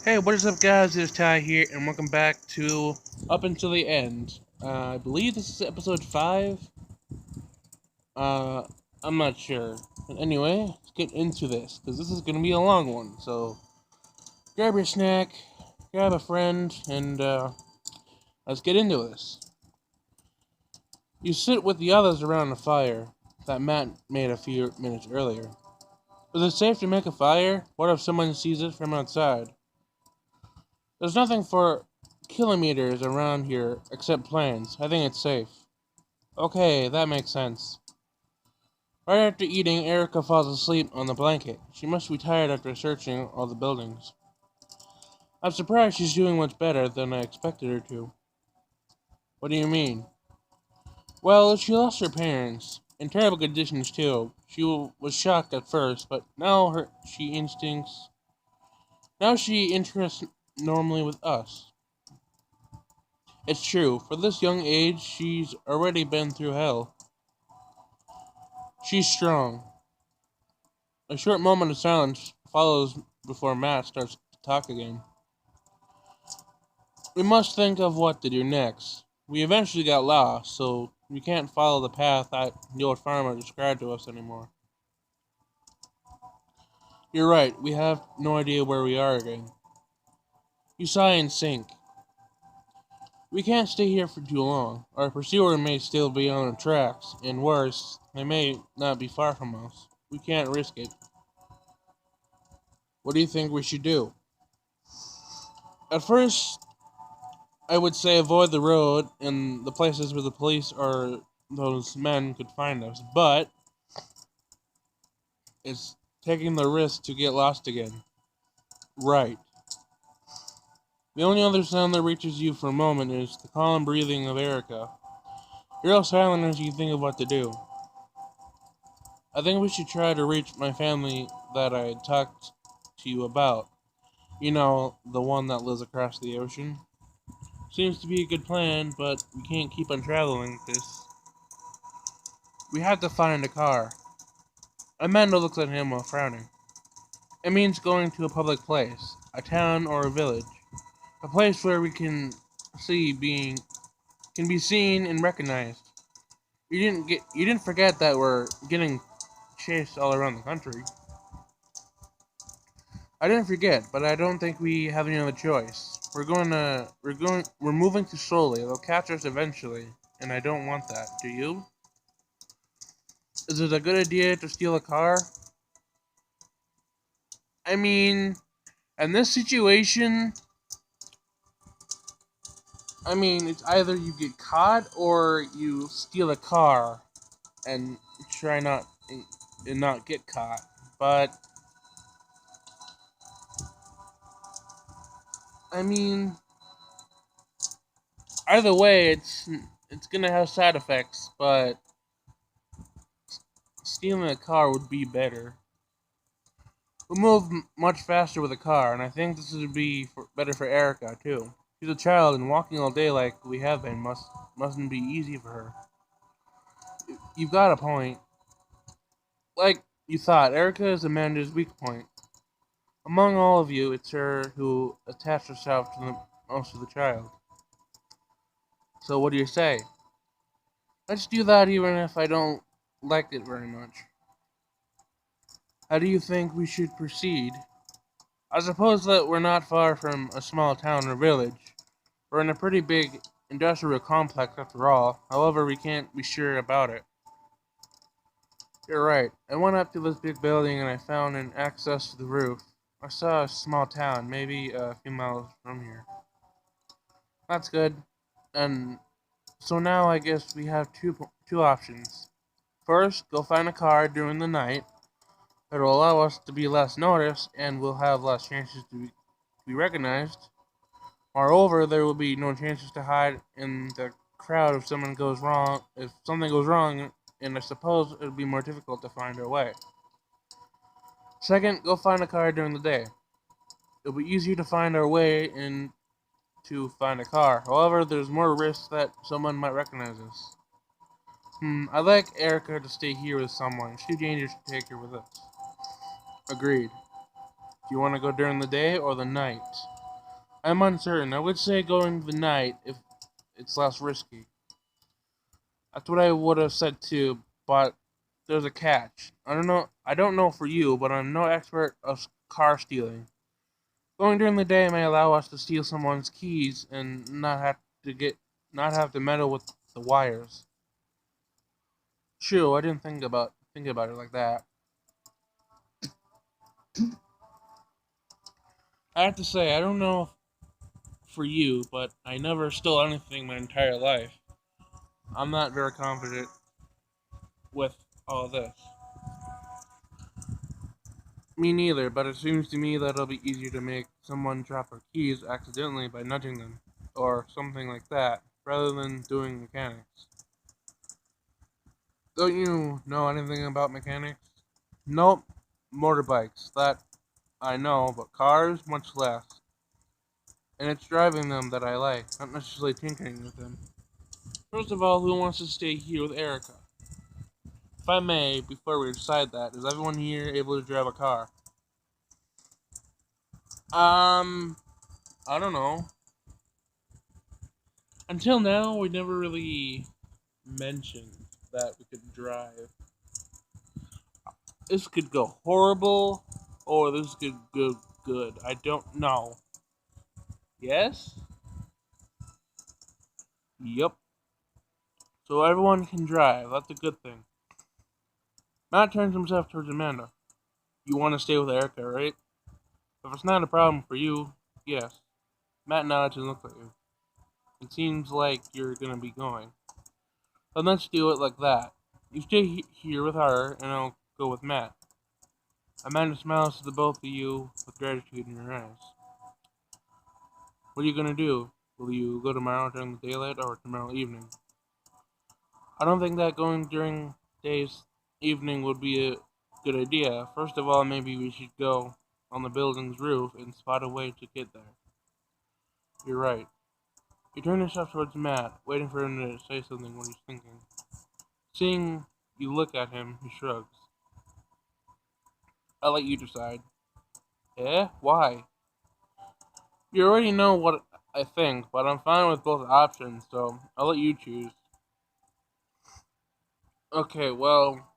Hey, what is up, guys? It's Ty here, and welcome back to Up Until the End. I believe this is episode 5. Uh, I'm not sure. But anyway, let's get into this, because this is going to be a long one. So, grab your snack, grab a friend, and let's get into this. You sit with the others around the fire that Matt made a few minutes earlier. Is it safe to make a fire? What if someone sees it from outside? There's nothing for kilometers around here except planes. I think it's safe. Okay, that makes sense. Right after eating, Erica falls asleep on the blanket. She must be tired after searching all the buildings. I'm surprised she's doing much better than I expected her to. What do you mean? Well, she lost her parents. In terrible conditions, too. She was shocked at first, but now she interests normally with us. It's true. For this young age, she's already been through hell. She's strong. A short moment of silence follows before Matt starts to talk again. We must think of what to do next. We eventually got lost, so we can't follow the path that the old farmer described to us anymore. You're right, we have no idea where we are again. You sigh and sink. We can't stay here for too long. Our pursuer may still be on the tracks, and worse, they may not be far from us. We can't risk it. What do you think we should do? At first, I would say avoid the road and the places where the police or those men could find us, but it's taking the risk to get lost again. Right. The only other sound that reaches you for a moment is the calm breathing of Erica. You're all silent as you think of what to do. I think we should try to reach my family that I talked to you about. You know, the one that lives across the ocean. Seems to be a good plan, but we can't keep on traveling like this. We have to find a car. Amanda looks at him while frowning. It means going to a public place, a town or a village, a place where we can be seen and recognized. You didn't forget that we're getting chased all around the country. I didn't forget, but I don't think we have any other choice. We're moving too slowly. They'll catch us eventually, and I don't want that. Do you? Is it a good idea to steal a car? I mean, in this situation, it's either you get caught or you steal a car and try not and not get caught. But I mean, either way, it's gonna have side effects. But stealing a car would be better. We move much faster with a car, and I think this would be better for Erica too. She's a child, and walking all day like we have been mustn't be easy for her. You've got a point. Like you thought, Erica is Amanda's weak point. Among all of you, it's her who attached herself to the most of the child. So what do you say? Let's do that even if I don't like it very much. How do you think we should proceed? I suppose that we're not far from a small town or village. We're in a pretty big industrial complex after all. However, we can't be sure about it. You're right. I went up to this big building and I found an access to the roof. I saw a small town, maybe a few miles from here. That's good. And so now I guess we have two options. First, go find a car during the night. It'll allow us to be less noticed, and we'll have less chances to be recognized. Moreover, there will be no chances to hide in the crowd if something goes wrong. And I suppose it'll be more difficult to find our way. Second, go find a car during the day. It'll be easier to find our way and to find a car. However, there's more risk that someone might recognize us. I'd like Erica to stay here with someone. It's too dangerous to take her with us. Agreed. Do you want to go during the day or the night? I'm uncertain. I would say going the night if it's less risky. That's what I would have said too, but there's a catch. I don't know for you, but I'm no expert of car stealing. Going during the day may allow us to steal someone's keys and not have to meddle with the wires. True, I didn't think about it like that. I have to say, I don't know for you, but I never stole anything my entire life. I'm not very confident with all this. Me neither, but it seems to me that it'll be easier to make someone drop their keys accidentally by nudging them, or something like that, rather than doing mechanics. Don't you know anything about mechanics? Nope, motorbikes, that I know, but cars, much less. And it's driving them that I like, not necessarily tinkering with them. First of all, who wants to stay here with Erica? If I may, before we decide that, is everyone here able to drive a car? Um, I don't know. Until now, we never really mentioned that we could drive. This could go horrible, or this could go good. I don't know. Yes? Yep. So everyone can drive. That's a good thing. Matt turns himself towards Amanda. You want to stay with Erica, right? If it's not a problem for you, yes. Matt nods and looks at you. It seems like you're gonna be going. Then let's do it like that. You stay here with her, and I'll go with Matt. Amanda smiles to the both of you with gratitude in her eyes. What are you gonna do? Will you go tomorrow during the daylight or tomorrow evening? I don't think that going during day's evening would be a good idea. First of all, maybe we should go on the building's roof and spot a way to get there. You're right. You turn yourself towards Matt, waiting for him to say something what he's thinking. Seeing you look at him, he shrugs. I'll let you decide. Eh? Why? You already know what I think, but I'm fine with both options, so I'll let you choose. Okay, well,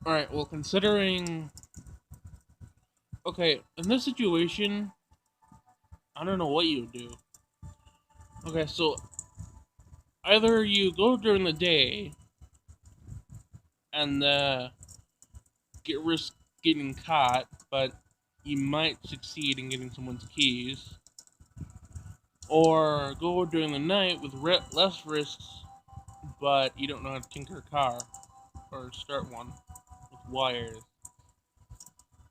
alright, well, considering. Okay, in this situation, I don't know what you would do. Okay, so either you go during the day and get risk getting caught, but you might succeed in getting someone's keys, or go during the night with less risks, but you don't know how to tinker a car or start one with wires.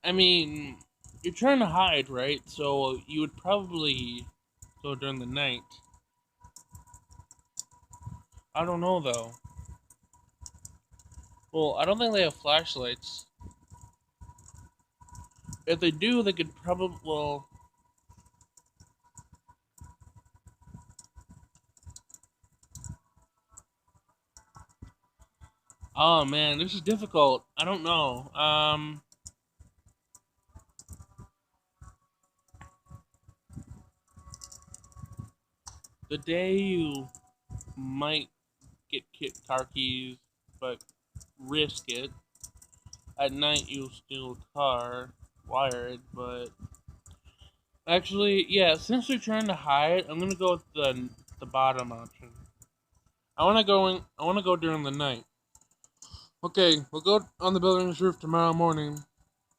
I mean, you're trying to hide, right? So you would probably go during the night. I don't know though. Well, I don't think they have flashlights. If they do, they could probably. Well, oh man, this is difficult. I don't know. The day you might get car keys, but risk it. At night, you'll steal a car, wire it, but actually, yeah. Since you're trying to hide, I'm gonna go with the bottom option. I want to go during the night. Okay, we'll go on the building's roof tomorrow morning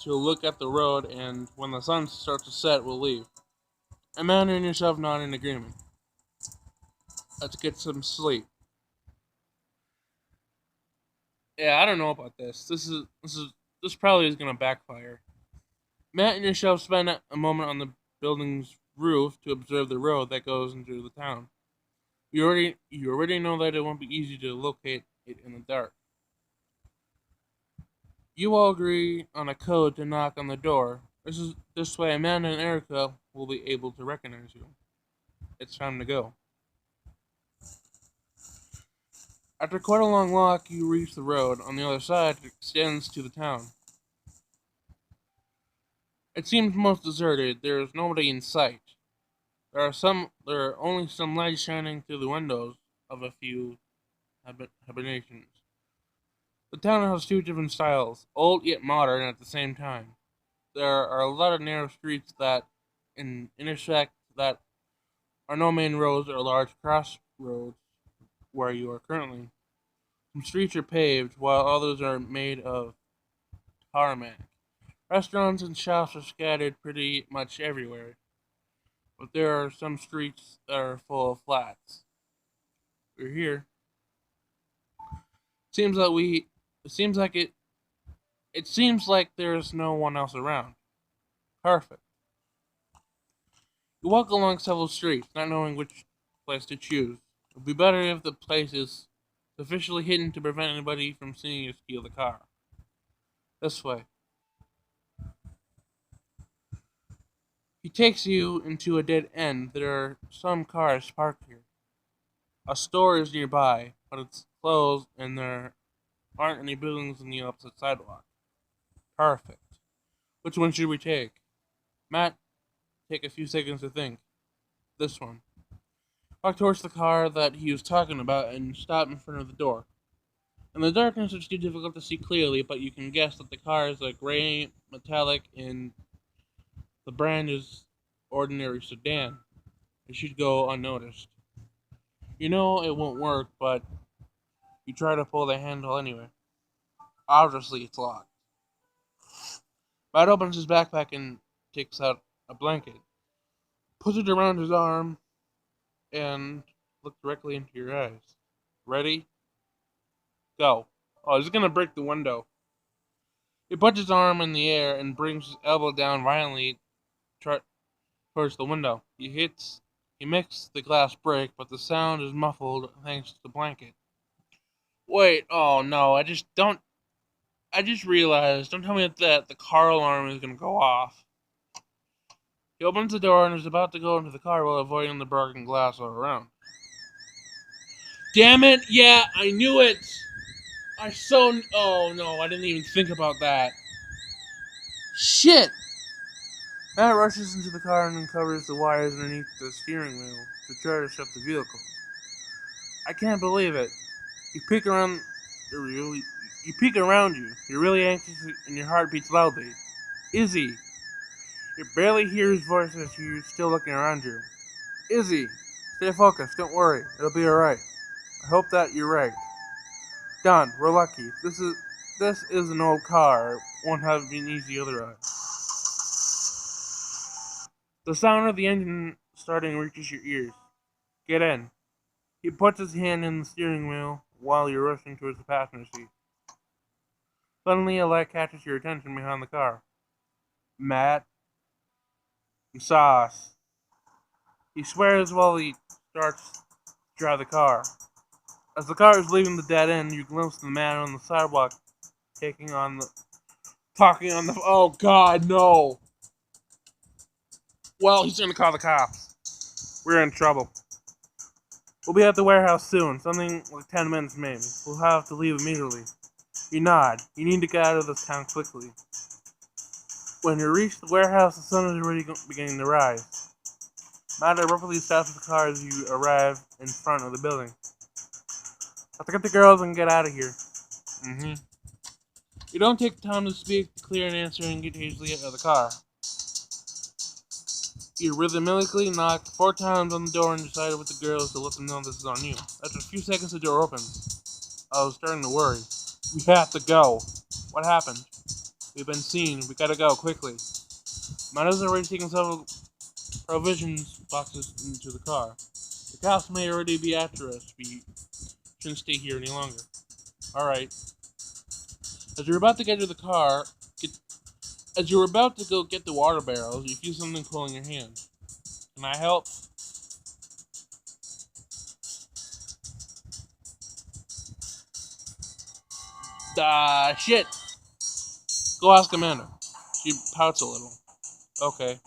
to look at the road, and when the sun starts to set, we'll leave. Amanda and yourself not in agreement. Let's get some sleep. Yeah, I don't know about this. This probably is gonna backfire. Matt and yourself spend a moment on the building's roof to observe the road that goes into the town. You already know that it won't be easy to locate it in the dark. You all agree on a code to knock on the door. This way Amanda and Erica will be able to recognize you. It's time to go. After quite a long walk, you reach the road. On the other side, it extends to the town. It seems most deserted. There is nobody in sight. There are only some lights shining through the windows of a few habitations. The town has two different styles, old yet modern at the same time. There are a lot of narrow streets that intersect that are no main roads or large crossroads where you are currently. Some streets are paved, while others are made of tarmac. Restaurants and shops are scattered pretty much everywhere, but there are some streets that are full of flats. We're here. Seems like we. It seems like it. It seems like there's no one else around. Perfect. You walk along several streets, not knowing which place to choose. It would be better if the place is sufficiently hidden to prevent anybody from seeing you steal the car. This way. He takes you into a dead end. There are some cars parked here. A store is nearby, but it's closed and there aren't any buildings on the opposite sidewalk. Perfect. Which one should we take? Matt, take a few seconds to think. This one. Walk towards the car that he was talking about and stop in front of the door. In the darkness, it's too difficult to see clearly, but you can guess that the car is a gray metallic and the brand is ordinary sedan. It should go unnoticed. You know it won't work, but you try to pull the handle anyway. Obviously, it's locked. Matt opens his backpack and takes out a blanket, puts it around his arm, and looks directly into your eyes. Ready? Go. Oh, he's gonna break the window. He puts his arm in the air and brings his elbow down violently towards the window. He makes the glass break, but the sound is muffled thanks to the blanket. Wait, oh no, I just realized, don't tell me that the car alarm is gonna go off. He opens the door and is about to go into the car while avoiding the broken glass all around. Damn it, yeah, I knew it! Oh no, I didn't even think about that. Shit! Matt rushes into the car and uncovers the wires underneath the steering wheel to try to shut the vehicle. I can't believe it. You peek around. You peek around you. You're really anxious and your heart beats loudly. Izzy. You barely hear his voice as you're still looking around you. Izzy, stay focused. Don't worry. It'll be alright. I hope that you're right. Done. We're lucky. This is an old car. It won't have been easy otherwise. The sound of the engine starting reaches your ears. Get in. He puts his hand in the steering wheel while you're rushing towards the passenger seat. Suddenly, a light catches your attention behind the car. Matt. Sauce. He swears while he starts to drive the car. As the car is leaving the dead end, you glimpse the man on the sidewalk talking on the. Oh God, no! Well, he's gonna call the cops. We're in trouble. We'll be at the warehouse soon, something like 10 minutes maybe. We'll have to leave immediately. You nod. You need to get out of this town quickly. When you reach the warehouse, the sun is already beginning to rise. Matt abruptly stops the car as you arrive in front of the building. Let's get the girls and get out of here. You don't take time to speak, clear an answer, and get hastily out of the car. You rhythmically knock 4 times on the door and decide with the girls to let them know this is on you. After a few seconds, the door opens. I was starting to worry. We have to go. What happened? We've been seen. We gotta go, quickly. Matt has already taken several provisions boxes into the car. The cops may already be after us. We shouldn't stay here any longer. Alright. As you're about to get to the car, as you're about to go get the water barrels, you feel something pulling your hand. Can I help? Shit! Go ask Amanda. She pouts a little. Okay.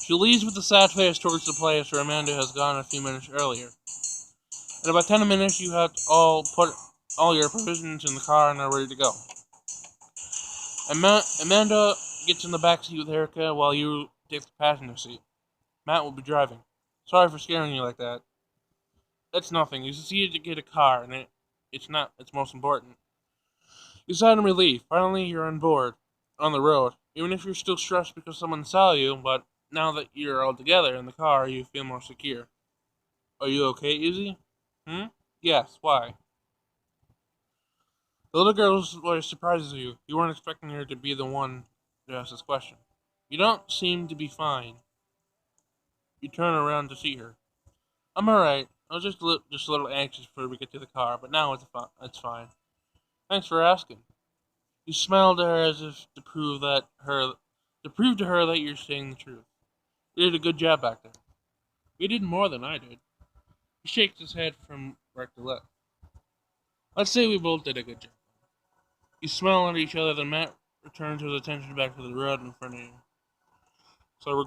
She leaves with a sad face towards the place where Amanda has gone a few minutes earlier. In about 10 minutes, you have all put all your provisions in the car and are ready to go. Amanda gets in the back seat with Erica while you take the passenger seat. Matt will be driving. Sorry for scaring you like that. That's nothing. You succeeded to get a car, and it's not. It's most important. You sigh in relief. Finally, you're on board, on the road. Even if you're still stressed because someone saw you, but now that you're all together in the car, you feel more secure. Are you okay, Izzy? Hmm? Yes. Why? The little girl's voice surprises you. You weren't expecting her to be the one to ask this question. You don't seem to be fine. You turn around to see her. I'm alright. I was just a little anxious before we get to the car, but now it's fine. Thanks for asking. You smiled at her as if to prove to her that you're saying the truth. You did a good job back there. You did more than I did. He shakes his head from right to left. Let's say we both did a good job. You smile at each other, then Matt returns his attention back to the road in front of you. So we're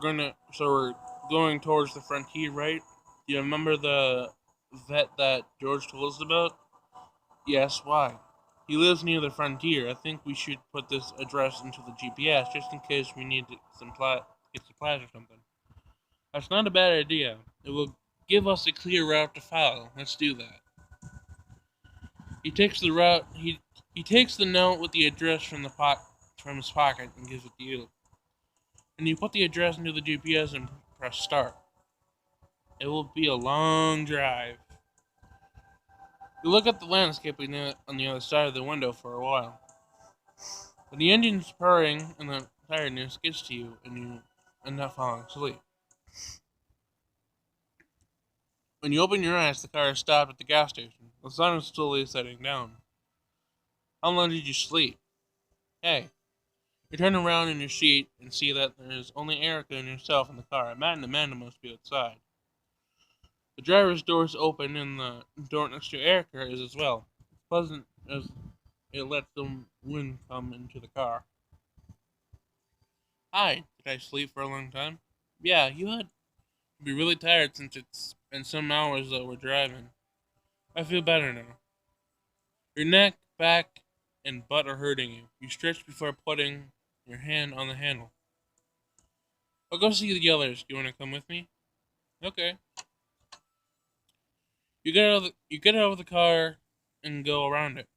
going towards the frontier, right? Do you remember the vet that George told us about? Yes, why? He lives near the frontier. I think we should put this address into the GPS just in case we need get supplies or something. That's not a bad idea. It will give us a clear route to follow. Let's do that. He takes the route. He takes the note with the address from his pocket and gives it to you. And you put the address into the GPS and press start. It will be a long drive. You look at the landscape on the other side of the window for a while. But the engine's purring and the tiredness gets to you and you end up falling asleep. When you open your eyes, the car is stopped at the gas station. The sun is slowly setting down. How long did you sleep? Hey. You turn around in your seat and see that there is only Erica and yourself in the car. Matt and Amanda must be outside. The driver's door is open and the door next to Erica is as well. It's pleasant as it lets the wind come into the car. Hi, did I sleep for a long time? Yeah, you had to be really tired since it's been some hours that we're driving. I feel better now. Your neck, back, and butt are hurting you. You stretch before putting your hand on the handle. I'll go see the others. Do you want to come with me? Okay. You get out of the car and go around it.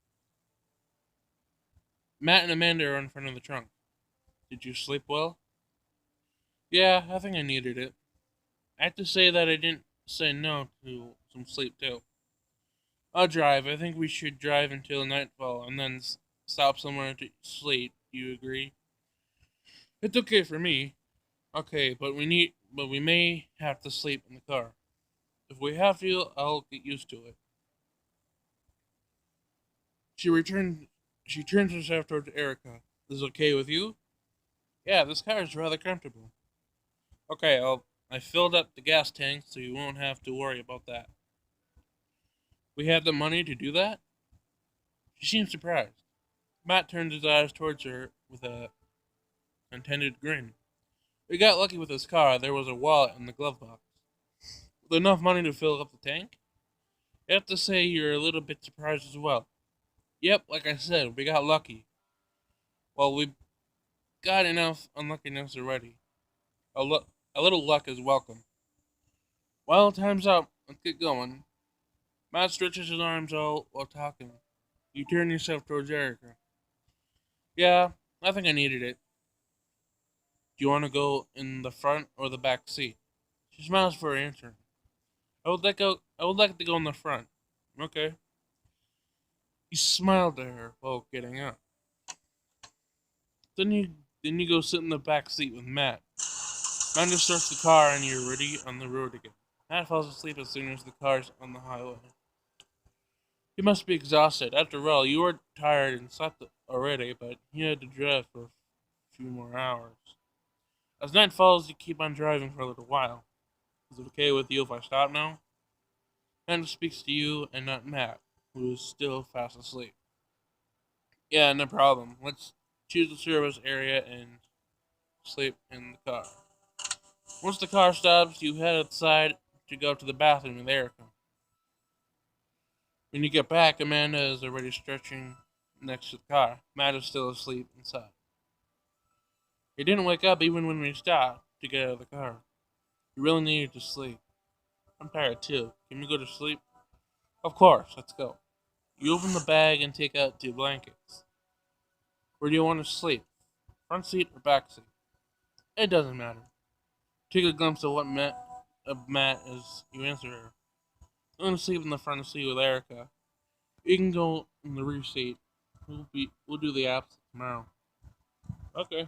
Matt and Amanda are in front of the trunk. Did you sleep well? Yeah, I think I needed it. I have to say that I didn't say no to some sleep too. I'll drive. I think we should drive until nightfall and then stop somewhere to sleep. Do you agree? It's okay for me. Okay, but we may have to sleep in the car. If we have to, I'll get used to it. She returned. She turns herself towards Erica. This is okay with you? Yeah, this car is rather comfortable. Okay, I filled up the gas tank, so you won't have to worry about that. We have the money to do that? She seems surprised. Matt turns his eyes towards her with a contented grin. We got lucky with this car. There was a wallet in the glove box. With enough money to fill up the tank? You have to say you're a little bit surprised as well. Yep, like I said, we got lucky. Well, we got enough unluckiness already. A little luck is welcome. Well, time's up. Let's get going. Matt stretches his arms out while talking. You turn yourself towards Erica. Yeah, I think I needed it. Do you want to go in the front or the back seat? She smiles for her answer. I would like to go in the front. Okay. You smiled at her while getting up. Then you go sit in the back seat with Matt. Matt just starts the car and you're ready on the road again. Matt falls asleep as soon as the car's on the highway. You must be exhausted. After all, you were tired and slept already, but you had to drive for a few more hours. As night falls, you keep on driving for a little while. Is it okay with you if I stop now? Matt speaks to you and not Matt, who is still fast asleep. Yeah, no problem. Let's choose the service area and sleep in the car. Once the car stops, you head outside to go to the bathroom with Erica. When you get back, Amanda is already stretching next to the car. Matt is still asleep inside. He didn't wake up even when we stopped to get out of the car. He really needed to sleep. I'm tired too. Can we go to sleep? Of course, let's go. You open the bag and take out 2 blankets. Where do you want to sleep? Front seat or back seat? It doesn't matter. Take a glimpse of what Matt as you answer her. I'm gonna sleep in the front seat with Erica. You can go in the rear seat. We'll do the opposite tomorrow. Okay.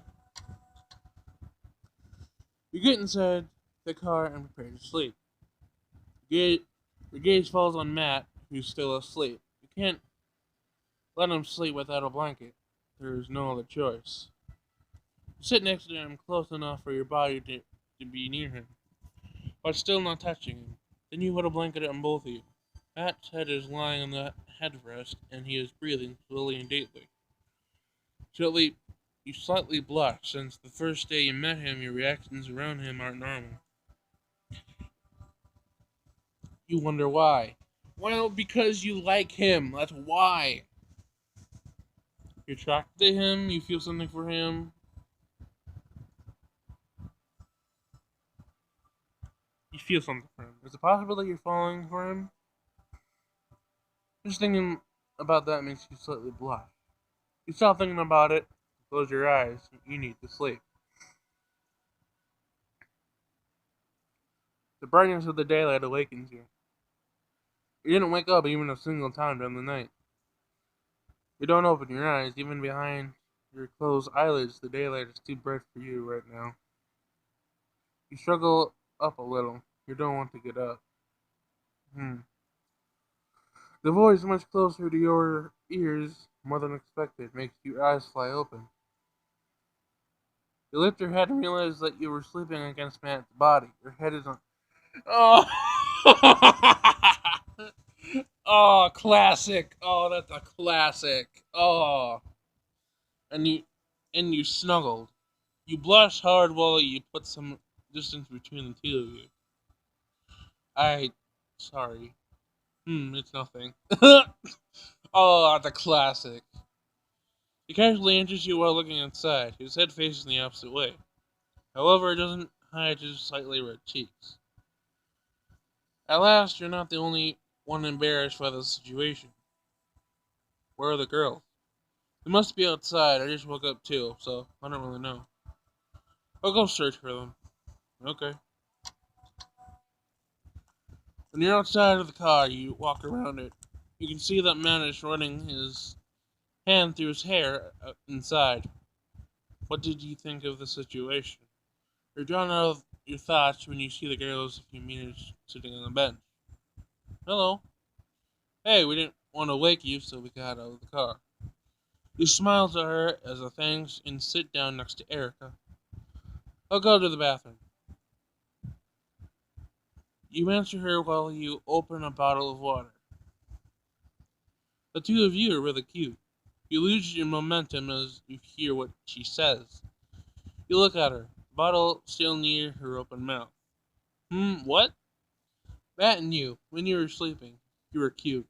You get inside the car and prepare to sleep. The gaze falls on Matt, who's still asleep. You can't let him sleep without a blanket. There is no other choice. You sit next to him close enough for your body to be near him, but still not touching him. Then you put a blanket on both of you. Matt's head is lying on the headrest, and he is breathing slowly and deeply. Suddenly, you slightly blush, since the first day you met him, your reactions around him aren't normal. You wonder why. Well, because you like him. That's why. You're attracted to him, you feel something for him. You feel something for him. Is it possible that you're falling for him? Just thinking about that makes you slightly blush. You stop thinking about it, close your eyes. You need to sleep. The brightness of the daylight awakens you. You didn't wake up even a single time during the night. You don't open your eyes, even behind your closed eyelids. The daylight is too bright for you right now. You struggle up a little. You don't want to get up. Hmm. The voice much closer to your ears, more than expected, makes your eyes fly open. You lift your head and realize that you were sleeping against Matt's body. Your head is on. Oh! Oh, classic. Oh, that's a classic. Oh. And you snuggled. You blush hard while you put some distance between the two of you. I sorry. It's nothing. Oh, that's a classic. He casually enters you while looking inside. His head faces the opposite way. However, it doesn't hide his slightly red cheeks. At last, you're not the only one embarrassed by the situation. Where are the girls? They must be outside. I just woke up too, so I don't really know. I'll go search for them. Okay. When you're outside of the car, you walk around it. You can see that man is running his hand through his hair inside. What did you think of the situation? You're drawn out of your thoughts when you see the girls a few meters sitting on the bench. Hello. Hey, we didn't want to wake you, so we got out of the car. You smile to her as a thanks and sit down next to Erica. I'll go to the bathroom. You answer her while you open a bottle of water. The two of you are really cute. You lose your momentum as you hear what she says. You look at her, bottle still near her open mouth. What? That and you, when you were sleeping. You were cute.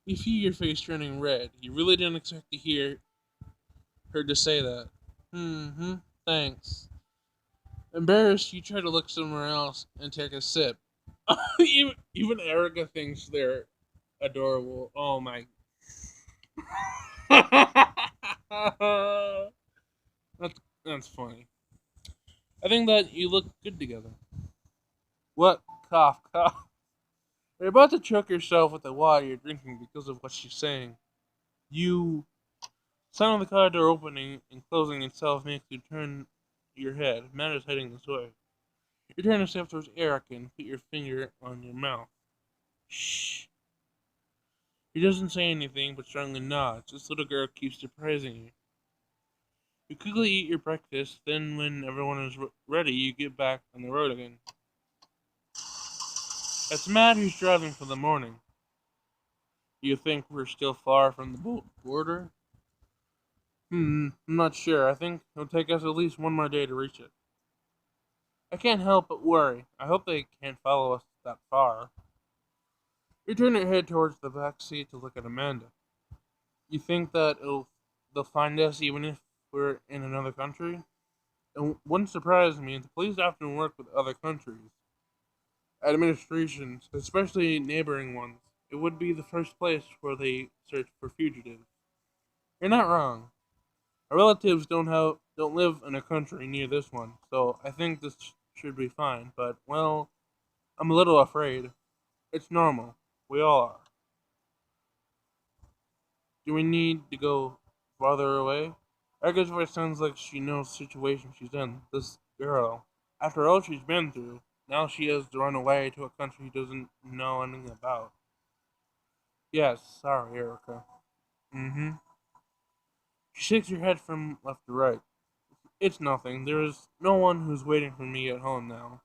You feel your face turning red. You really didn't expect to hear her to say that. Thanks. Embarrassed, you try to look somewhere else and take a sip. Even Erica thinks they're adorable. Oh my. That's funny. I think that you look good together. What? Cough, cough. You're about to choke yourself with the water you're drinking because of what she's saying. You. Sound of the car door opening and closing itself makes you turn your head. Matt is heading this way. You turn yourself towards Erica and put your finger on your mouth. Shh. He doesn't say anything but strongly nods. This little girl keeps surprising you. You quickly eat your breakfast, then when everyone is ready, you get back on the road again. It's Matt who's driving for the morning. You think we're still far from the border? I'm not sure. I think it'll take us at least one more day to reach it. I can't help but worry. I hope they can't follow us that far. You turn your head towards the back seat to look at Amanda. You think that they'll find us even if we're in another country? It wouldn't surprise me. The police often work with other countries, administrations, especially neighboring ones. It would be the first place where they search for fugitives. You're not wrong. Our relatives don't live in a country near this one, so I think this should be fine. But well, I'm a little afraid. It's normal. We all are. Do we need to go farther away? Erica's voice sounds like she knows the situation she's in. This girl, after all she's been through, now she has to run away to a country she doesn't know anything about. Yes, sorry, Erica. Mm-hmm. She shakes her head from left to right. It's nothing. There is no one who's waiting for me at home now.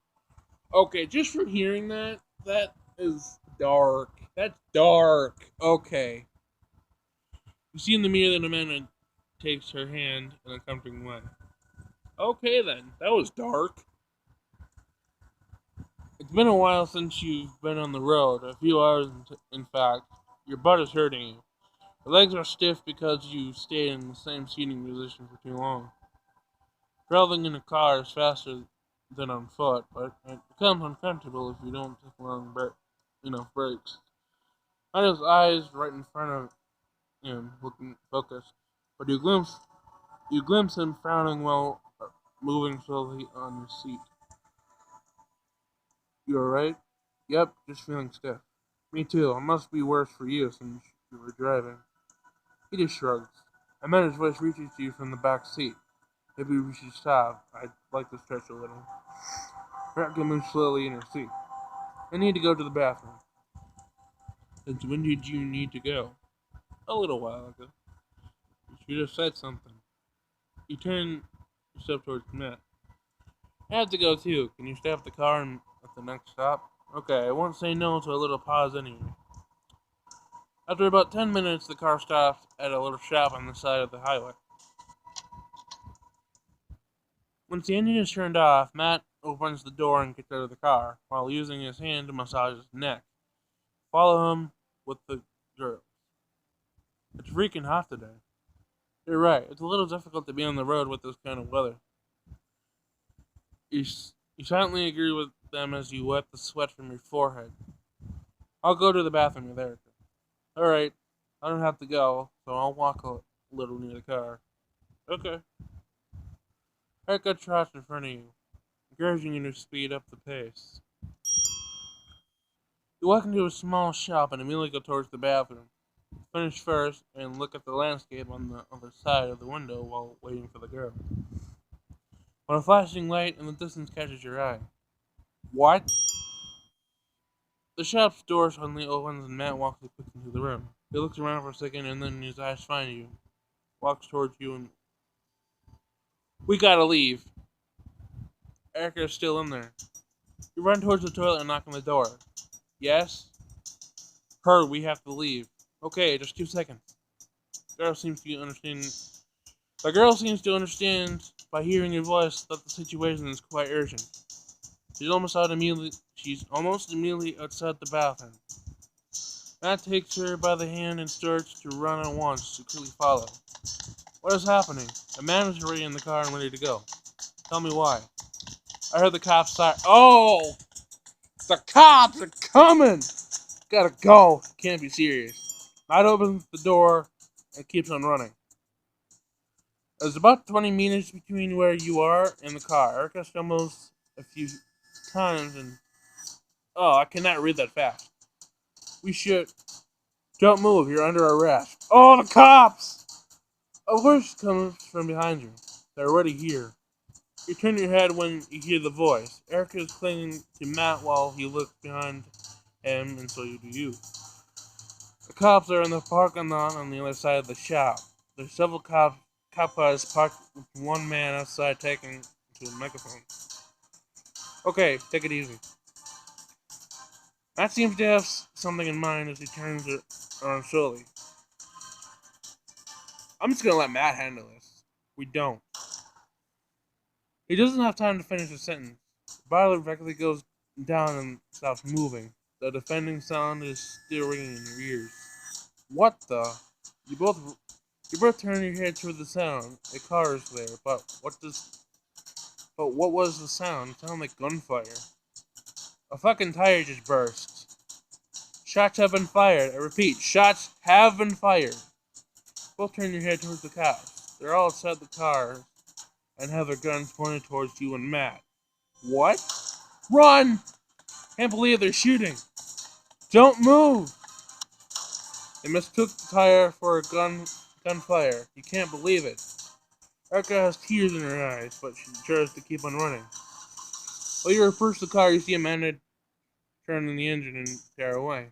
Okay, just from hearing that, that is dark. That's dark. Okay. You see in the mirror that Amanda takes her hand in a comforting way. Okay then, that was dark. It's been a while since you've been on the road, a few hours in fact. Your butt is hurting you. Your legs are stiff because you stayed in the same seating position for too long. Traveling in a car is faster than on foot, but it becomes uncomfortable if you don't take enough breaks. Anna's eyes right in front of him, looking focused, but you glimpse him frowning while moving slowly on his seat. You alright? Yep, just feeling stiff. Me too. It must be worse for you since you were driving. He just shrugs. Amanda's voice reaches you from the back seat. Maybe we should stop. I'd like to stretch a little. Rebecca moves slowly in her seat. I need to go to the bathroom. Since when did you need to go? A little while ago. You should have said something. You turn yourself towards Matt. I have to go too. Can you stop the car at the next stop? Okay, I won't say no to a little pause anyway. After about 10 minutes, the car stops at a little shop on the side of the highway. Once the engine is turned off, Matt opens the door and gets out of the car, while using his hand to massage his neck. Follow him with the girls. It's freaking hot today. You're right, it's a little difficult to be on the road with this kind of weather. You, you silently agree with them as you wipe the sweat from your forehead. I'll go to the bathroom with Erica. Alright, I don't have to go, so I'll walk a little near the car. Okay. Erica trots in front of you, encouraging you to speed up the pace. You walk into a small shop and immediately go towards the bathroom. Finish first and look at the landscape on the other side of the window while waiting for the girl. When a flashing light in the distance catches your eye. What? The shop's door suddenly opens and Matt walks quickly into the room. He looks around for a second and then his eyes find you. Walks towards you and... We gotta leave. Erica is still in there. You run towards the toilet and knock on the door. Yes? Her, we have to leave. Okay, just 2 seconds. The girl seems to understand by hearing your voice that the situation is quite urgent. She's almost immediately outside the bathroom. Matt takes her by the hand and starts to run at once to quickly follow. What is happening? A man is already in the car and ready to go. Tell me why. I heard the cops siren. Oh! The cops are coming! Gotta go. Can't be serious. Matt opens the door and keeps on running. There's about 20 meters between where you are and the car. Erica stumbles a few times and... Oh, I cannot read that fast. We should... Don't move, you're under arrest. Oh, the cops! A voice comes from behind you. They're already here. You turn your head when you hear the voice. Erica is clinging to Matt while he looks behind him, and so do you. The cops are in the parking lot on the other side of the shop. There's several cop cars parked with one man outside taking to a microphone. Okay, take it easy. Matt seems to have something in mind as he turns it around slowly. I'm just gonna let Matt handle this. We don't. He doesn't have time to finish a sentence. The bottle directly goes down and stops moving. The defending sound is still ringing in your ears. What the? You both turn your head toward the sound. A car is there, but what does But what was the sound? It sounded like gunfire. A fucking tire just burst. Shots have been fired. I repeat, shots have been fired. Both turn your head towards the cops. They're all outside the car and have their guns pointed towards you and Matt. What? Run! Can't believe they're shooting. Don't move! They mistook the tire for a gunfire. You can't believe it. Erica has tears in her eyes, but she tries to keep on running. While you approach the car, you see Amanda turn on the engine and tear away.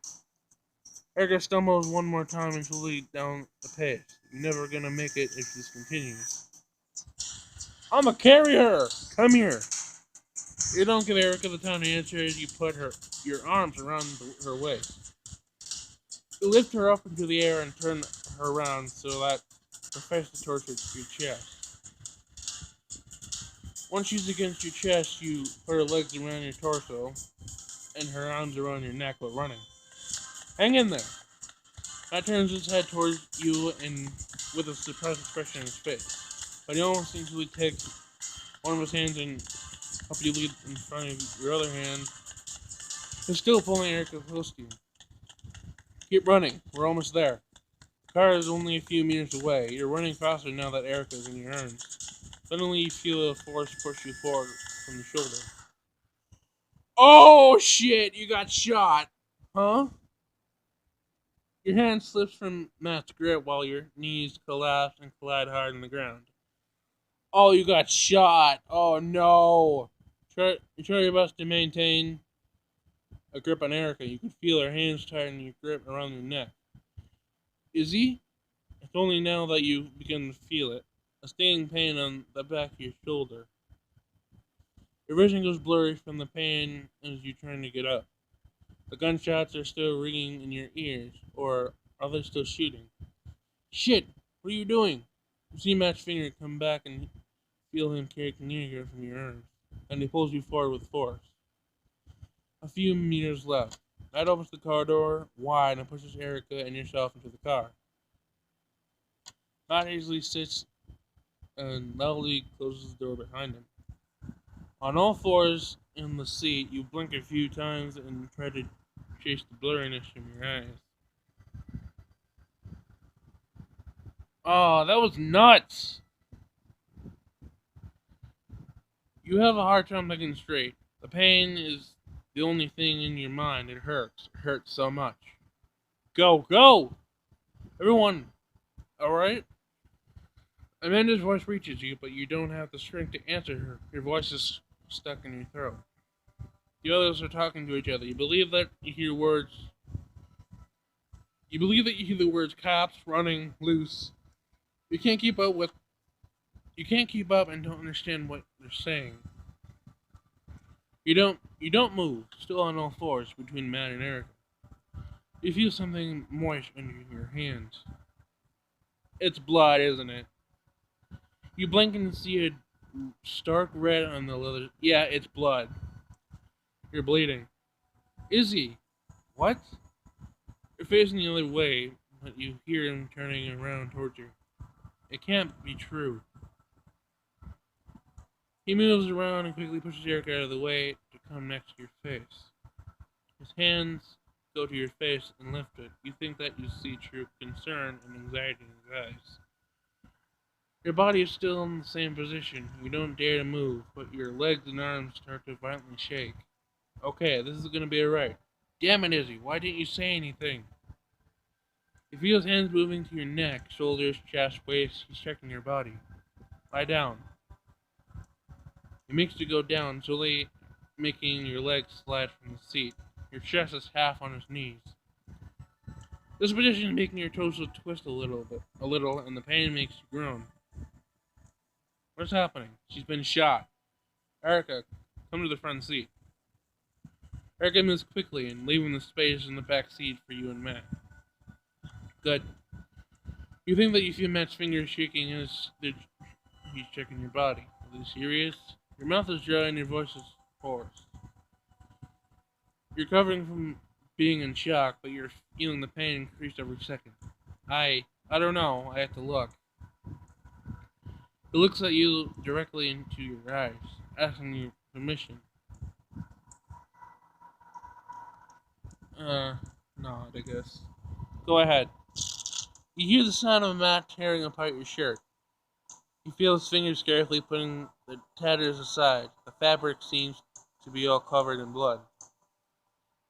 Erica stumbles one more time and slowly down the pace. You're never gonna make it if this continues. I'ma carry her! Come here! You don't give Erica the time to answer as you put your arms around her waist. You lift her up into the air and turn her around so that her face is towards your chest. Once she's against your chest, you put her legs around your torso and her arms around your neck while running. Hang in there! Matt turns his head towards you and with a surprised expression in his face. But he almost instantly takes one of his hands and helps you lead in front of your other hand. He's still pulling Erica close to you. Keep running. We're almost there. The car is only a few meters away. You're running faster now that Erica is in your arms. Suddenly you feel a force push you forward from the shoulder. Oh shit! You got shot! Huh? Your hand slips from Matt's grip while your knees collapse and collide hard on the ground. Oh, you got shot! Oh no! Try your best to maintain a grip on Erica. You can feel her hands tighten your grip around your neck. Izzy? It's only now that you begin to feel it. A stinging pain on the back of your shoulder. Your vision goes blurry from the pain as you're trying to get up. The gunshots are still ringing in your ears, or are they still shooting? Shit! What are you doing? You see Matt's finger come back and feel him taking you from your arms, and he pulls you forward with force. A few meters left. Matt opens the car door wide and pushes Erica and yourself into the car. Matt easily sits and loudly closes the door behind him. On all fours in the seat, you blink a few times and try to chase the blurriness from your eyes. Oh, that was nuts! You have a hard time thinking straight. The pain is the only thing in your mind. It hurts. It hurts so much. Go, go! Everyone, alright? Amanda's voice reaches you, but you don't have the strength to answer her. Your voice is stuck in your throat. The others are talking to each other. You believe that you hear the words cops, running, loose. You can't keep up and don't understand what they're saying. You don't move, still on all fours between Matt and Erica. You feel something moist under your hands. It's blood, isn't it? You blink and see a stark red on the leather. Yeah, it's blood. You're bleeding. Izzy! What? You're facing the other way, but you hear him turning around towards you. It can't be true. He moves around and quickly pushes Erica out of the way to come next to your face. His hands go to your face and lift it. You think that you see true concern and anxiety in his eyes. Your body is still in the same position. You don't dare to move, but your legs and arms start to violently shake. Okay, this is gonna be alright. Damn it, Izzy, why didn't you say anything? You feel his hands moving to your neck, shoulders, chest, waist. He's checking your body. Lie down. He makes you go down, slowly making your legs slide from the seat. Your chest is half on his knees. This position is making your torso twist a little, and the pain makes you groan. What's happening? She's been shot. Erica, come to the front seat. Erica moves quickly and leaving the space in the back seat for you and Matt. Good. You think that you feel Matt's fingers shaking as he's checking your body. Are you serious? Your mouth is dry and your voice is hoarse. You're recovering from being in shock, but you're feeling the pain increase every second. I don't know. I have to look. He looks at you directly into your eyes, asking you permission. Uh, nod, I guess. Go ahead. You hear the sound of Matt tearing apart your shirt. You feel his fingers carefully putting the tatters aside. The fabric seems to be all covered in blood.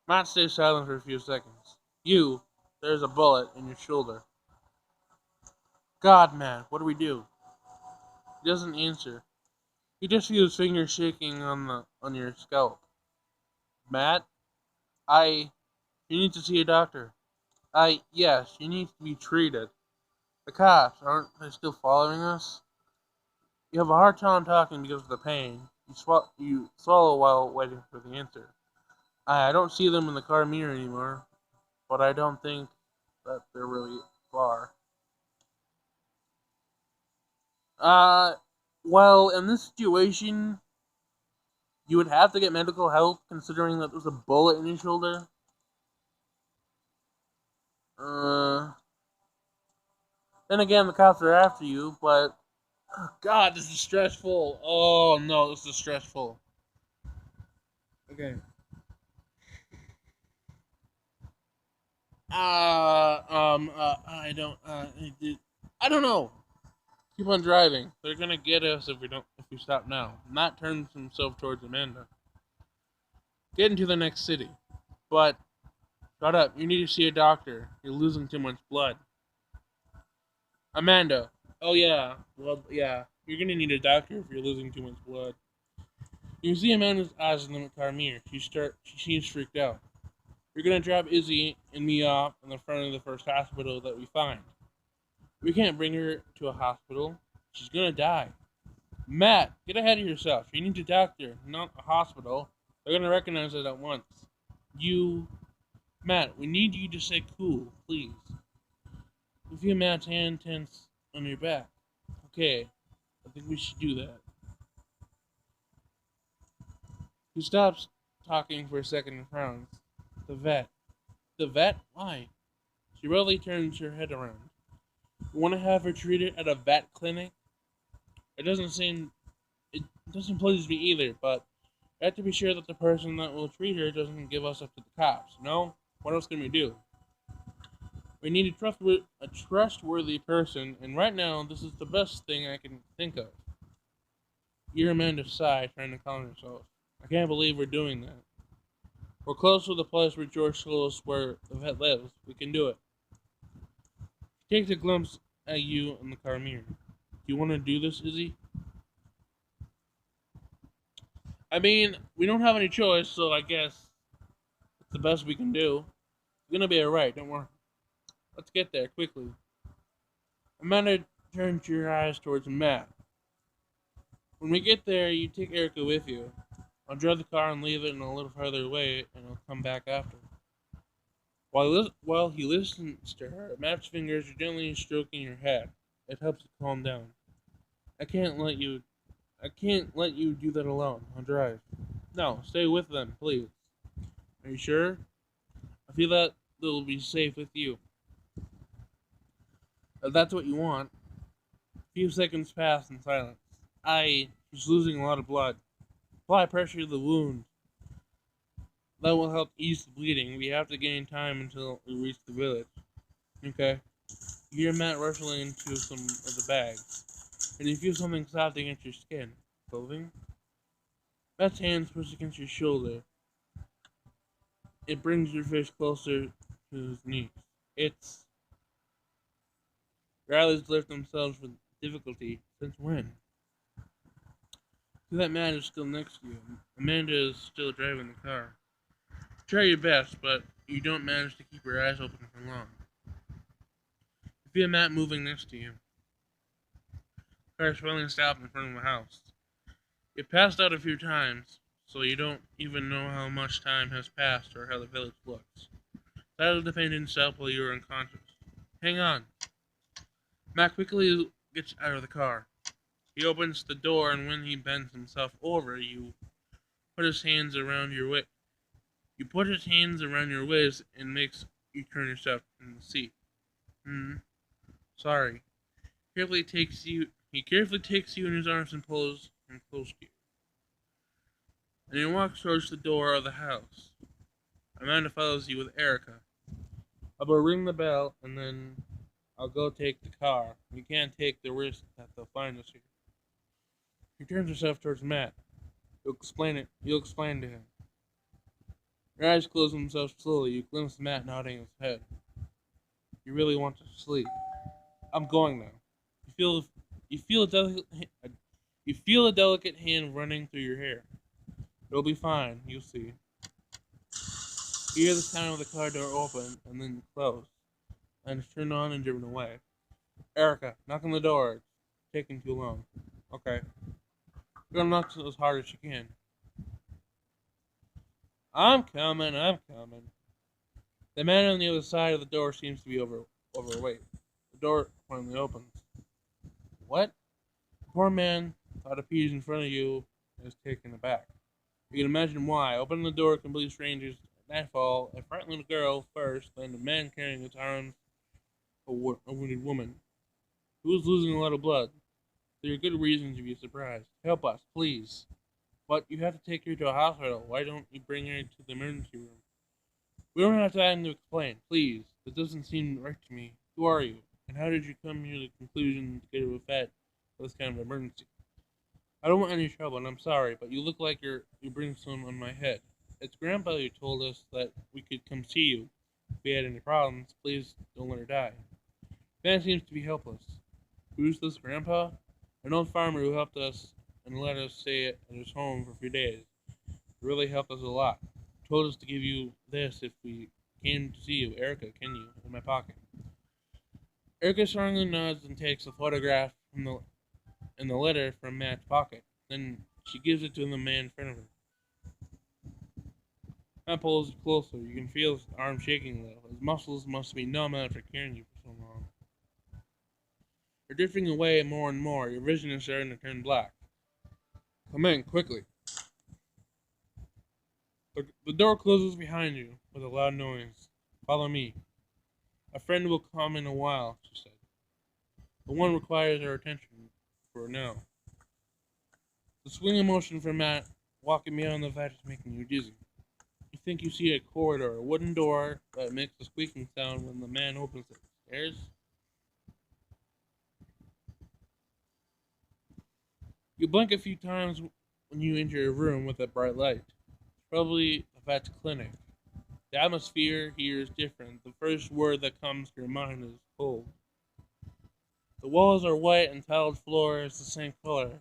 Matt stays silent for a few seconds. There's a bullet in your shoulder. God, Matt, what do we do? He doesn't answer. You just feel his fingers shaking on your scalp. Matt, I you need to see a doctor. Yes, you need to be treated. The cops, aren't they still following us? You have a hard time talking because of the pain. You swallow while waiting for the answer. I don't see them in the car mirror anymore, but I don't think that they're really far. Uh, well, in this situation, you would have to get medical help considering that there's a bullet in your shoulder. Uh, then again, the cops are after you, but oh God, this is stressful. Oh no, this is stressful. Okay. I don't know. Keep on driving. They're gonna get us if we stop now. Matt turns himself towards Amanda. Get into the next city. But shut up. You need to see a doctor. You're losing too much blood. Amanda. Oh yeah. Well yeah. You're gonna need a doctor if you're losing too much blood. You see Amanda's eyes in the car mirror. She seems freaked out. You're gonna drop Izzy and me off in the front of the first hospital that we find. We can't bring her to a hospital. She's gonna die. Matt, get ahead of yourself. You need a doctor, not a hospital. They're gonna recognize it at once. You, Matt, we need you to stay cool, please. You feel Matt's hand tense on your back. Okay, I think we should do that. He stops talking for a second and frowns. The vet. The vet? Why? She rarely turns her head around. You want to have her treated at a vet clinic? It doesn't seem. It doesn't please me either, but I have to be sure that the person that will treat her doesn't give us up to the cops. No? What else can we do? We need a trustworthy person, and right now, this is the best thing I can think of. You hear Amanda sigh, trying to calm herself. I can't believe we're doing that. We're close to the place where George told us where the vet lives. We can do it. She takes a glimpse at you in the car mirror. Do you want to do this, Izzy? I mean, we don't have any choice, so I guess it's the best we can do. It's gonna be alright, don't worry. Let's get there, quickly. Amanda turns your eyes towards Matt. When we get there, you take Erica with you. I'll drive the car and leave it in a little farther away, and I'll come back after. While he listens to her, Matt's fingers are gently stroking your head. It helps you calm down. I can't let you. I can't let you do that alone. I'll drive. No, stay with them, please. Are you sure? I feel that they'll be safe with you. If that's what you want. A few seconds pass in silence. She's losing a lot of blood. Apply pressure to the wound. That will help ease the bleeding. We have to gain time until we reach the village. Okay. You hear Matt rustling into some of the bags, and you feel something soft against your skin. Clothing? Matt's hands push against your shoulder. It brings your face closer to his knees. It's. Your eyelids lift themselves with difficulty. Since when? See that man is still next to you. Amanda is still driving the car. Try your best, but you don't manage to keep your eyes open for long. You feel Matt moving next to you. The car is finally stopped in front of the house. It passed out a few times, so you don't even know how much time has passed or how the village looks. Tyler detained himself while you were unconscious. Hang on. Matt quickly gets out of the car. He opens the door, and when he bends himself over, you put his hands around your waist. You put his hands around your waist and makes you turn yourself in the seat. Sorry. Carefully takes you. He carefully takes you in his arms and pulls him close to you. And he walks towards the door of the house. Amanda follows you with Erica. I will ring the bell and then I'll go take the car. You can't take the risk that they'll find us here. She turns herself towards Matt. You'll explain to him. Your eyes close themselves slowly. You glimpse Matt nodding his head. You really want to sleep. I'm going now. You feel a delicate you feel a delicate hand running through your hair. It'll be fine. You'll see. You hear the sound of the car door open and then close, and it's turned on and driven away. Erica, knock on the door. It's taking too long. Okay. You're gonna knock as hard as you can. I'm coming. I'm coming. The man on the other side of the door seems to be overweight. The door finally opens. What? The poor man thought a piece in front of you is taken aback. You can imagine why. Opening the door, complete strangers at nightfall, a frightened little girl first, then a man carrying in his arms a wounded woman who was losing a lot of blood. There are good reasons to be surprised. Help us, please. But you have to take her to a hospital. Why don't you bring her to the emergency room? We don't have time to explain. Please. That doesn't seem right to me. Who are you? And how did you come here to the conclusion to get her a vet for this kind of emergency? I don't want any trouble, and I'm sorry, but you look like you bring some on my head. It's Grandpa who told us that we could come see you. If we had any problems, please don't let her die. Man seems to be helpless. Who's this Grandpa? An old farmer who helped us and let us stay at his home for a few days. He really helped us a lot. He told us to give you this if we came to see you. Erica, can you? In my pocket. Erica strongly nods and takes a photograph in the letter from Matt's pocket. Then she gives it to the man in front of her. Matt pulls it closer. You can feel his arm shaking a little. His muscles must be numb after carrying you for so long. You're drifting away more and more. Your vision is starting to turn black. Come in, quickly. The door closes behind you with a loud noise. Follow me. A friend will come in a while, she said. The one requires our attention for now. The swinging motion from Matt walking beyond the vat is making you dizzy. You think you see a corridor, a wooden door that makes a squeaking sound when the man opens it. Stairs? You blink a few times when you enter a room with a bright light. It's probably a vet's clinic. The atmosphere here is different. The first word that comes to your mind is cold. The walls are white and tiled floor is the same color.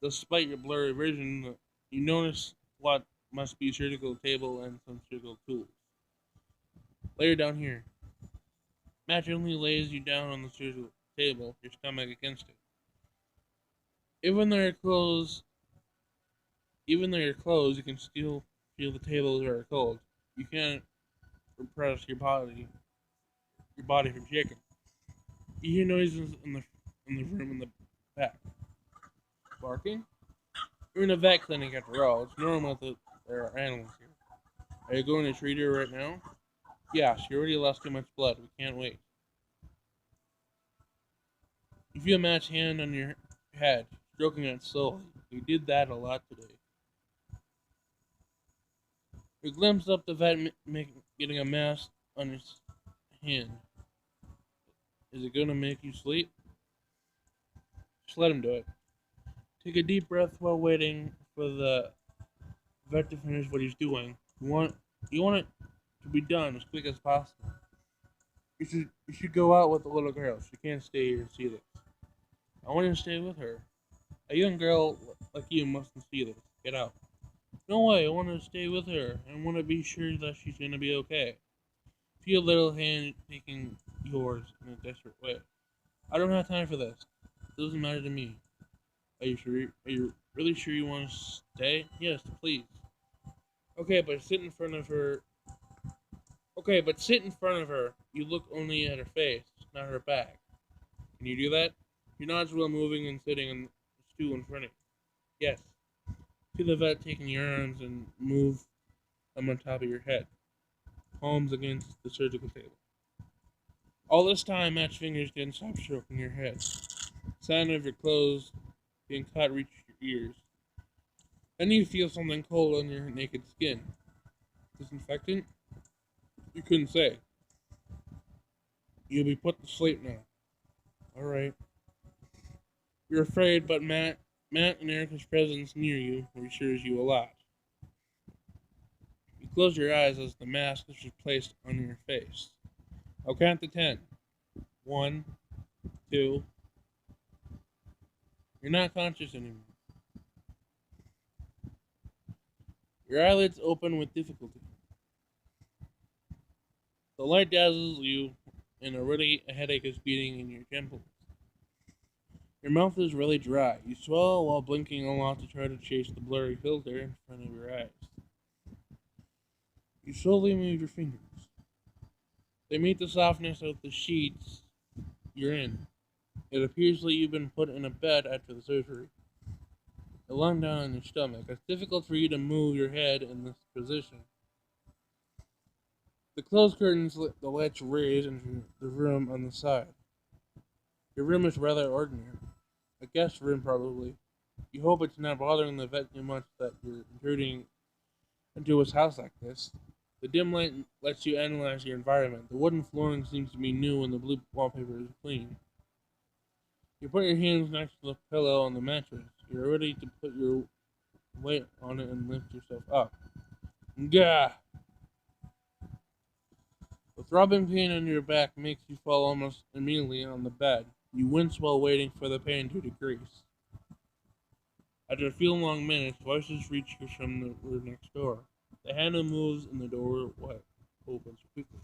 Despite your blurry vision, you notice what must be a surgical table and some surgical tools. Lay her down here. Matt gently lays you down on the surgical table, your stomach against it. Even though you're closed, you can still feel the table is very cold. You can't repress your body from shaking. You hear noises in the room in the back. Barking? You're in a vet clinic after all. It's normal that there are animals here. Are you going to treat her right now? Yeah, she already lost too much blood. We can't wait. You feel Matt's hand on your head, stroking it slowly. You did that a lot today. You glimpse up the vet getting a mask on his hand. Is it gonna make you sleep? Just let him do it. Take a deep breath while waiting for the vet to finish what he's doing. You want it to be done as quick as possible. You should go out with the little girl. She can't stay here and see this. I want you to stay with her. A young girl like you mustn't see this. Get out. No way. I want to stay with her. I want to be sure that she's gonna be okay. Feel a little hand taking yours in a desperate way. I don't have time for this. It doesn't matter to me. Are you sure? Are you really sure you want to stay? Yes, please. Okay, but sit in front of her. Okay, but sit in front of her. You look only at her face, not her back. Can you do that? She nods while moving and sitting on the stool in front of you. Yes. Feel the vet taking your arms and move them on top of your head, palms against the surgical table. All this time, Matt's fingers didn't stop stroking your head. Sound of your clothes being cut reaches your ears. Then you feel something cold on your naked skin. Disinfectant? You couldn't say. You'll be put to sleep now. Alright. You're afraid, but Matt and Erica's presence near you reassures you a lot. You close your eyes as the mask is replaced on your face. I'll count to 10. 1, 2. You're not conscious anymore. Your eyelids open with difficulty. The light dazzles you, and already a headache is beating in your temples. Your mouth is really dry. You swallow while blinking a lot to try to chase the blurry filter in front of your eyes. You slowly move your fingers. They meet the softness of the sheets you're in. It appears like you've been put in a bed after the surgery. You lie down on your stomach. It's difficult for you to move your head in this position. The closed curtains let the lights raise into the room on the side. Your room is rather ordinary. A guest room, probably. You hope it's not bothering the vet too much that you're intruding into his house like this. The dim light lets you analyze your environment. The wooden flooring seems to be new and the blue wallpaper is clean. You put your hands next to the pillow on the mattress. You're ready to put your weight on it and lift yourself up. Gah! The throbbing pain on your back makes you fall almost immediately on the bed. You wince while waiting for the pain to decrease. After a few long minutes, voices reach you from the room next door. The handle moves and the door opens quickly.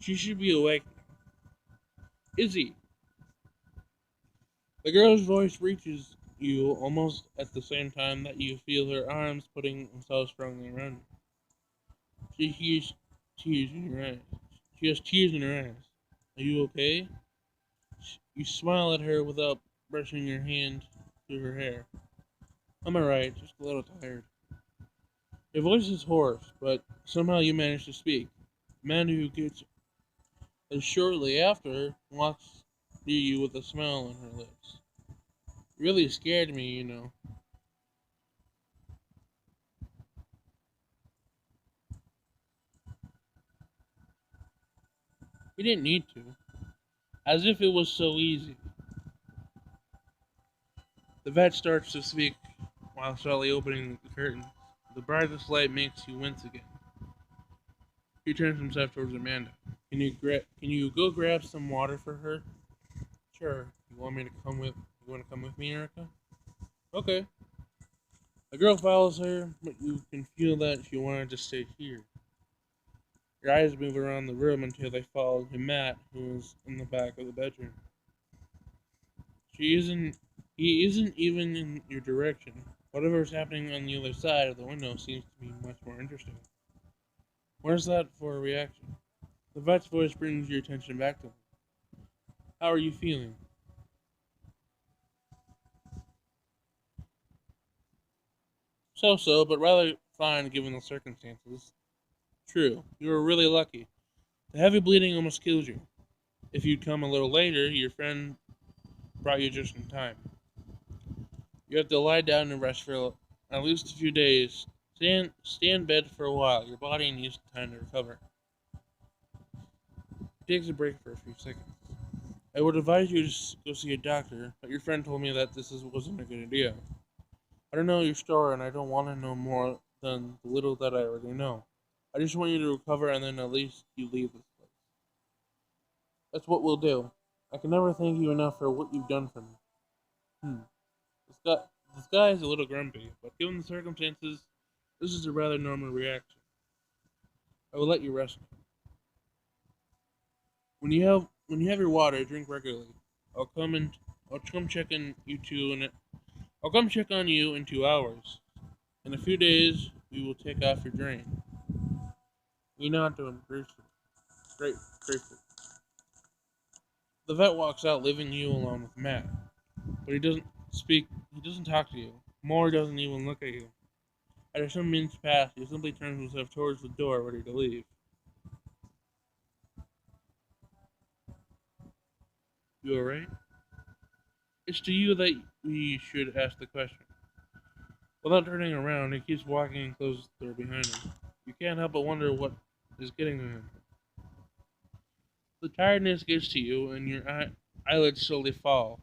She should be awake now. Izzy! The girl's voice reaches you almost at the same time that you feel her arms putting themselves strongly around you. She hears tears in her eyes. She has tears in her eyes. Are you okay? You smile at her without brushing your hand through her hair. I'm alright, just a little tired. Your voice is hoarse, but somehow you manage to speak. Amanda, who gets shortly after, walks near you with a smile on her lips. You really scared me, you know. You didn't need to. As if it was so easy. The vet starts to speak while slowly opening the curtains. The brightest light makes you wince again. He turns himself towards Amanda. Can you go grab some water for her? Sure. You want to come with me, Erica? Okay. The girl follows her, but you can feel that she wanted to stay here. Your eyes move around the room until they fall to Matt, who is in the back of the bedroom. She isn't he isn't even in your direction. Whatever's happening on the other side of the window seems to be much more interesting. Where's that for a reaction? The vet's voice brings your attention back to him. How are you feeling? So so, but rather fine given the circumstances. True, you were really lucky. The heavy bleeding almost killed you. If you'd come a little later, your friend brought you just in time. You have to lie down and rest for at least a few days. Stay in bed for a while. Your body needs time to recover. It takes a break for a few seconds. I would advise you to go see a doctor, but your friend told me that wasn't a good idea. I don't know your story, and I don't want to know more than the little that I already know. I just want you to recover, and then at least you leave this place. That's what we'll do. I can never thank you enough for what you've done for me. Hmm. This guy, this guy is a little grumpy, but given the circumstances, this is a rather normal reaction. I will let you rest. When you have your water, drink regularly. I'll come and I'll come check on you two in I'll come check on you in 2 hours. In a few days, we will take off your drain. You nod to him gratefully. Grateful. The vet walks out, leaving you alone with Matt. But he doesn't speak. He doesn't talk to you. Moore doesn't even look at you. After some minutes pass, he simply turns himself towards the door, ready to leave. You alright? It's to you that we should ask the question. Without turning around, he keeps walking and closes the door behind him. You can't help but wonder what is getting to him. The tiredness gets to you, and your eyelids slowly fall.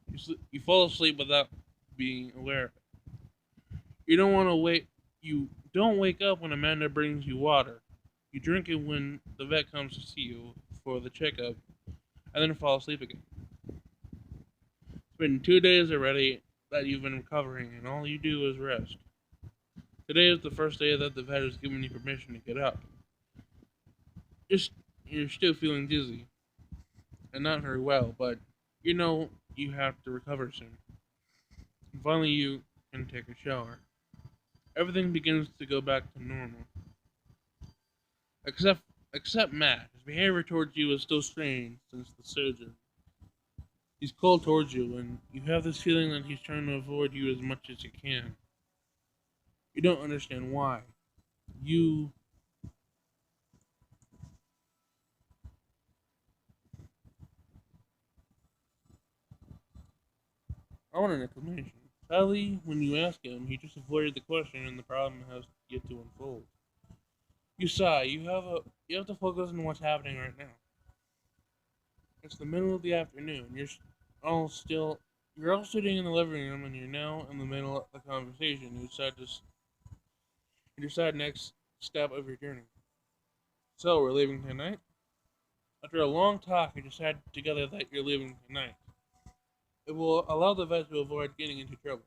You fall asleep without being aware of it. You don't want to wait. You don't wake up when Amanda brings you water. You drink it when the vet comes to see you for the checkup, and then fall asleep again. It's been 2 days already that you've been recovering, and all you do is rest. Today is the first day that the vet has given you permission to get up. Just you're still feeling dizzy and not very well, but you know you have to recover soon. And finally, you can take a shower. Everything begins to go back to normal, except except Matt. His behavior towards you is still strange since the surgery. He's cold towards you, and you have this feeling that he's trying to avoid you as much as he can. You don't understand why. You I want an explanation. Sadly, when you ask him, he just avoided the question, and the problem has yet to unfold. You sigh. You have to focus on what's happening right now. It's the middle of the afternoon. All still. You're all sitting in the living room, and you're now in the middle of the conversation. You decide next step of your journey. So we're leaving tonight. After a long talk, you decide together that you're leaving tonight. It will allow the vet to avoid getting into trouble.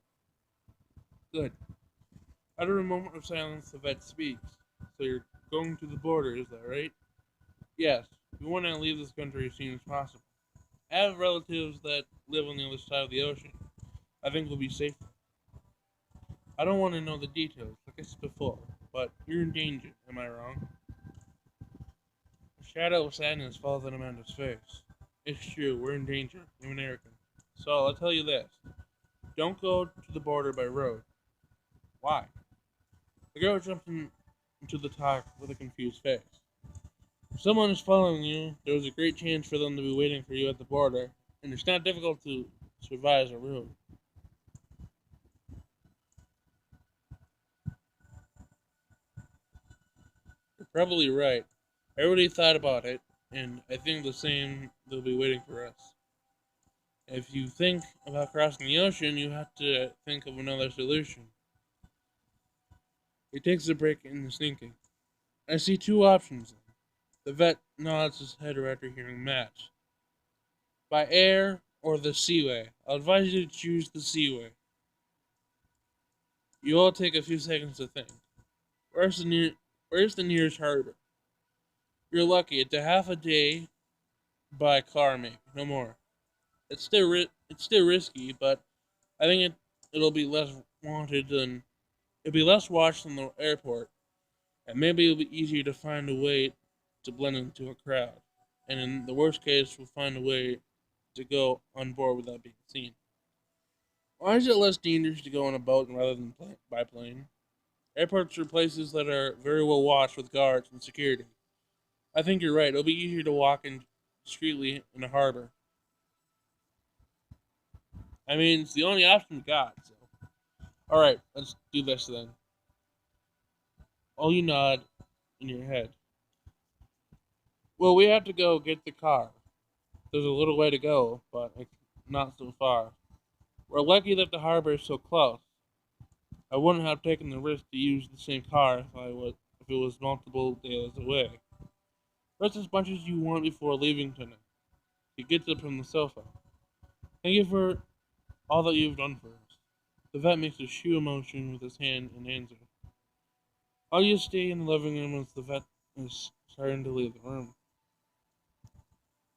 Good. After a moment of silence, the vet speaks. So you're going to the border, is that right? Yes. We want to leave this country as soon as possible. I have relatives that live on the other side of the ocean. I think we'll be safer. I don't want to know the details, like I said before, but you're in danger, am I wrong? A shadow of sadness falls on Amanda's face. It's true, we're in danger, I'm American. So I'll tell you this. Don't go to the border by road. Why? The girl jumped into the talk with a confused face. If someone is following you, there's a great chance for them to be waiting for you at the border, and it's not difficult to survive a road. You're probably right. I already thought about it, and I think the same they'll be waiting for us. If you think about crossing the ocean, you have to think of another solution. He takes a break in his thinking. I see two options. The vet nods his head after hearing Matt. By air or the seaway. I'll advise you to choose the seaway. You all take a few seconds to think. Where's the near Where's the nearest harbor? You're lucky. It's a half a day by car, maybe, no more. It's still risky, but I think it'll be less wanted than it'll be less watched than the airport, and maybe it'll be easier to find a way to blend into a crowd. And in the worst case, we'll find a way to go on board without being seen. Why is it less dangerous to go on a boat rather than by plane? Airports are places that are very well watched with guards and security. I think you're right. It'll be easier to walk in discreetly in a harbor. I mean, it's the only option we got. So, all right, let's do this then. All you nod in your head. Well, we have to go get the car. There's a little way to go, but it's not so far. We're lucky that the harbor is so close. I wouldn't have taken the risk to use the same car if it was multiple days away. Rest as much as you want before leaving tonight. He gets up from the sofa. Thank you for all that you've done for us. The vet makes a shoe motion with his hand in answer. I'll just stay in the living room as the vet is starting to leave the room.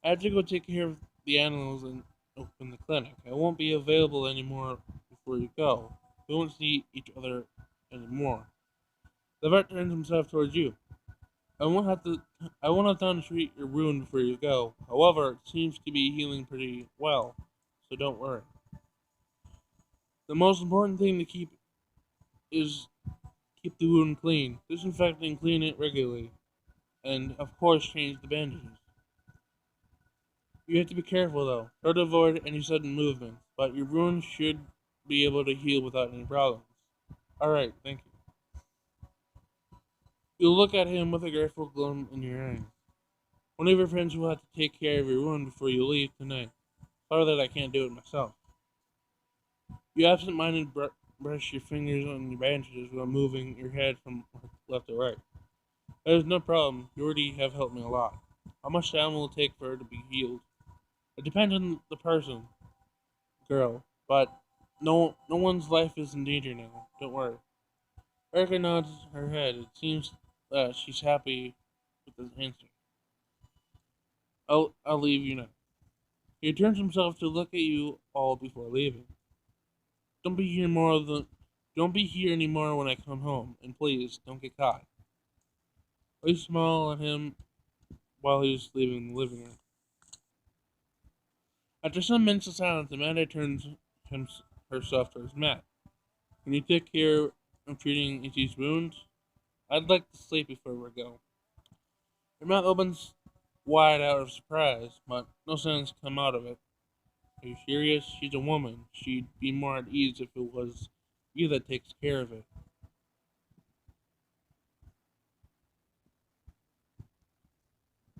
I have to go take care of the animals and open the clinic. I won't be available anymore before you go. We won't see each other anymore. The vet turns himself towards you. I won't have time to treat your wound before you go. However, it seems to be healing pretty well, so don't worry. The most important thing to is keep the wound clean. Disinfect and clean it regularly, and of course change the bandages. You have to be careful though. Try to avoid any sudden movements. but your wound should be able to heal without any problems. Alright, thank you. You look at him with a grateful glow in your eyes. One of your friends will have to take care of your wound before you leave tonight. Sorry that I can't do it myself. You absent-minded brush your fingers on your bandages while moving your head from left to right. There's no problem. You already have helped me a lot. How much time will it take for her to be healed? It depends on the person, girl, but no one's life is in danger now. Don't worry. Erica nods her head. It seems that she's happy with this answer. I'll leave you now. He turns himself to look at you all before leaving. Don't be here more than don't be here anymore when I come home, and please don't get caught. We smile at him while he's leaving the living room. After some minutes of silence, Amanda turns him, herself towards Matt. Can you take care of treating Itchy's wounds? I'd like to sleep before we go. Her mouth opens wide out of surprise, but no sounds come out of it. Are you serious? She's a woman. She'd be more at ease if it was you that takes care of it.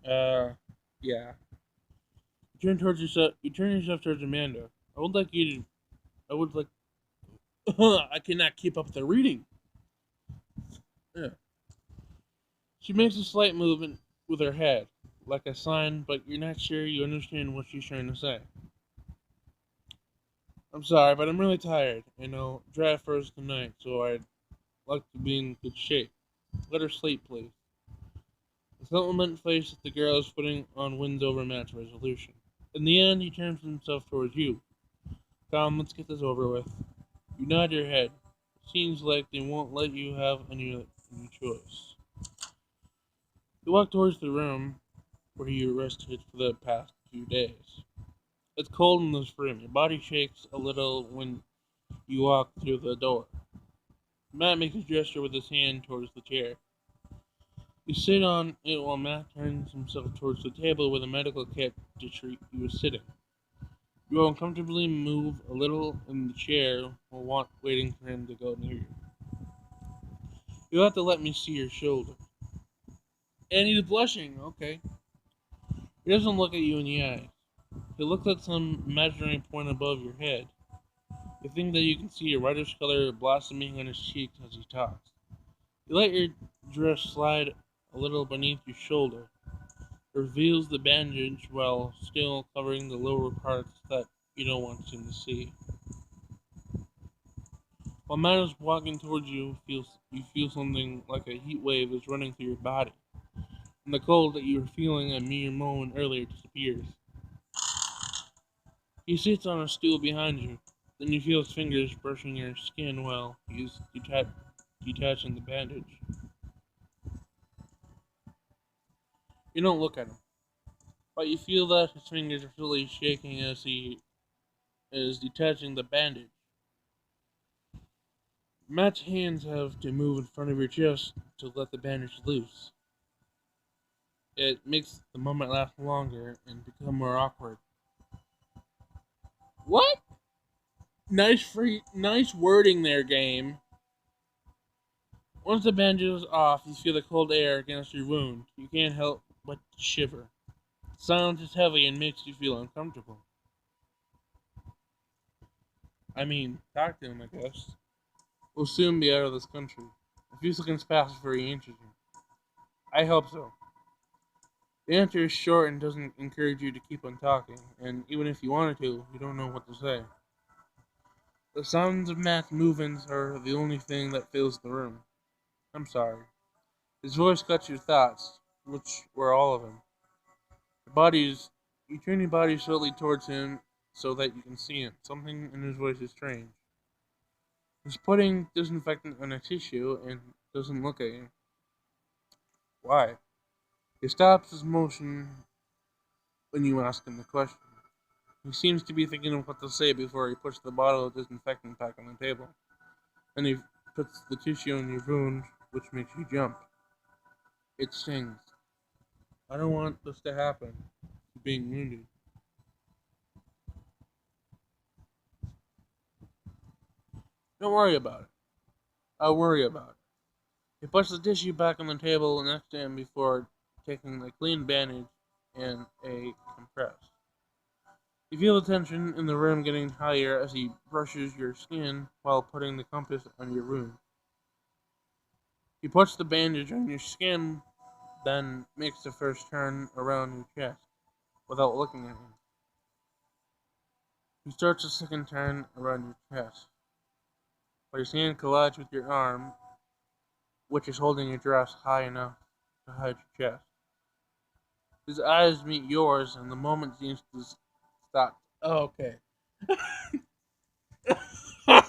Uh, yeah. You turn yourself towards Amanda. I would like you to. I would like. I cannot keep up the reading. Yeah. She makes a slight movement with her head, like a sign, but you're not sure you understand what she's trying to say. I'm sorry, but I'm really tired. Draft first tonight, so I'd like to be in good shape. Let her sleep, please. The supplement face that the girl is putting on wins over Matt's resolution. In the end, he turns himself towards you. Come, let's get this over with. You nod your head. It seems like they won't let you have any choice. You walk towards the room where you rested for the past few days. It's cold in this room. Your body shakes a little when you walk through the door. Matt makes a gesture with his hand towards the chair. You sit on it while Matt turns himself towards the table with a medical kit to treat you as sitting. You uncomfortably move a little in the chair while waiting for him to go near you. You'll have to let me see your shoulder. And he's blushing, okay. He doesn't look at you in the eyes. He looks at some measuring point above your head. You think that you can see a reddish color blossoming on his cheeks as he talks. You let your dress slide a little beneath your shoulder. It reveals the bandage while still covering the lower parts that you don't want him to see. While Matt is walking towards you, you feel something like a heat wave is running through your body, and the cold that you were feeling a mere moment earlier disappears. He sits on a stool behind you. Then you feel his fingers brushing your skin while he's detaching the bandage. You don't look at him, but you feel that his fingers are slowly shaking as he is detaching the bandage. Matt's hands have to move in front of your chest to let the bandage loose. It makes the moment last longer and become more awkward. What? Nice wording there, game. Once the bandage is off, you feel the cold air against your wound. You can't help but shiver. The silence is heavy and makes you feel uncomfortable. I mean, talk to him, I guess. We'll soon be out of this country. A few seconds pass before he answers you. I hope so. The answer is short and doesn't encourage you to keep on talking, and even if you wanted to, you don't know what to say. The sounds of Matt's movements are the only thing that fills the room. I'm sorry. His voice cuts your thoughts, which were all of them. Your bodies, you turn your body slowly towards him so that you can see him. Something in his voice is strange. He's putting disinfectant on a tissue and doesn't look at you. Why? He stops his motion when you ask him the question. He seems to be thinking of what to say before he puts the bottle of disinfectant back on the table. Then he puts the tissue on your wound, which makes you jump. It stings. I don't want this to happen. Being wounded. Don't worry about it. I'll worry about it. He puts the tissue back on the table next to him before taking a clean bandage and a compress. You feel the tension in the room getting higher as he brushes your skin while putting the compass on your wound. He puts the bandage on your skin, then makes the first turn around your chest without looking at you. He starts the second turn around your chest, but his hand collides with your arm, which is holding your dress high enough to hide your chest. His eyes meet yours, and the moment seems to stop. Oh, okay.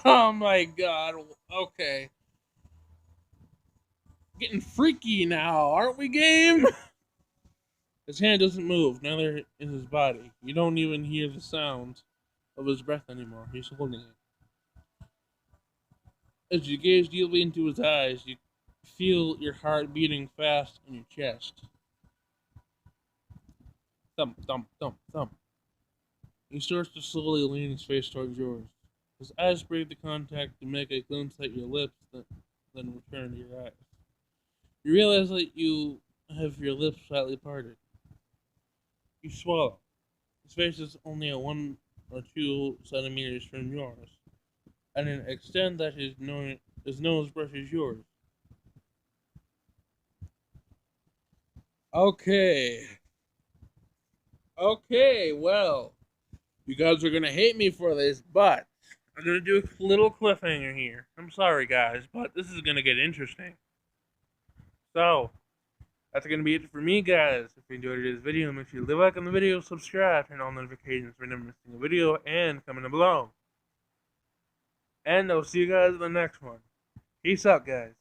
Oh my god. Okay. Getting freaky now, aren't we, game? His hand doesn't move, neither is his body. You don't even hear the sound of his breath anymore. He's holding it. As you gaze deeply into his eyes, you feel your heart beating fast in your chest. Thump, thump, thump, thump. He starts to slowly lean his face towards yours. His eyes break the contact to make a glimpse at your lips, then return to your eyes. You realize that you have your lips slightly parted. You swallow. His face is only a 1 or 2 centimeters from yours, and an extent that his nose brushes yours. Okay. Okay, well, you guys are gonna hate me for this, but I'm gonna do a little cliffhanger here. I'm sorry, guys, but this is gonna get interesting. So, that's gonna be it for me, guys. If you enjoyed this video, make sure you leave a like on the video, subscribe, turn on notifications for never missing a video, and comment below. And I'll see you guys in the next one. Peace out, guys.